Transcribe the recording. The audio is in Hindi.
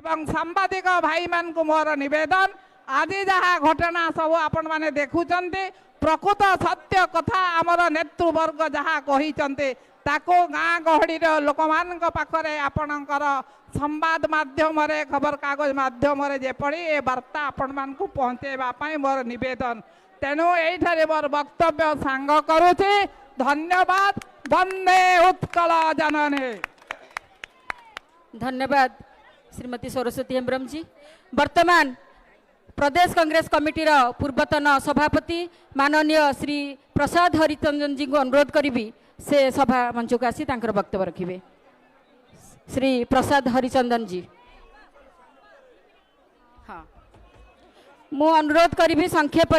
एवं सांबादिक भाई मान को मोर निवेदन आज जहाँ घटना सब आपण माने देखुचंते प्रकृत सत्य कथा आमर नेतृवर्ग जहाँ कहिचंते ताको गाँ गहड़ी लोक मान पाखरे आपणकर संवाद माध्यम खबर कागज माध्यम जेपरी ए वार्ता आपण मान को पहुँचेबा पई मोर निवेदन तेणु एठारे मोर वक्तव्य सांग करूछि। धन्यवाद। वंदे उत्कल जननी। धन्यवाद श्रीमती सरस्वती हेम्ब्रम जी। वर्तमान प्रदेश कांग्रेस कमिटी पूर्वतन सभापति माननीय श्री प्रसाद हरिचंदन जी को अनुरोध करी से सभा मंच को आसी तांकर वक्तव्य रखिए। श्री प्रसाद हरिचंदन जी। हाँ मु अनुरोध करी संक्षेप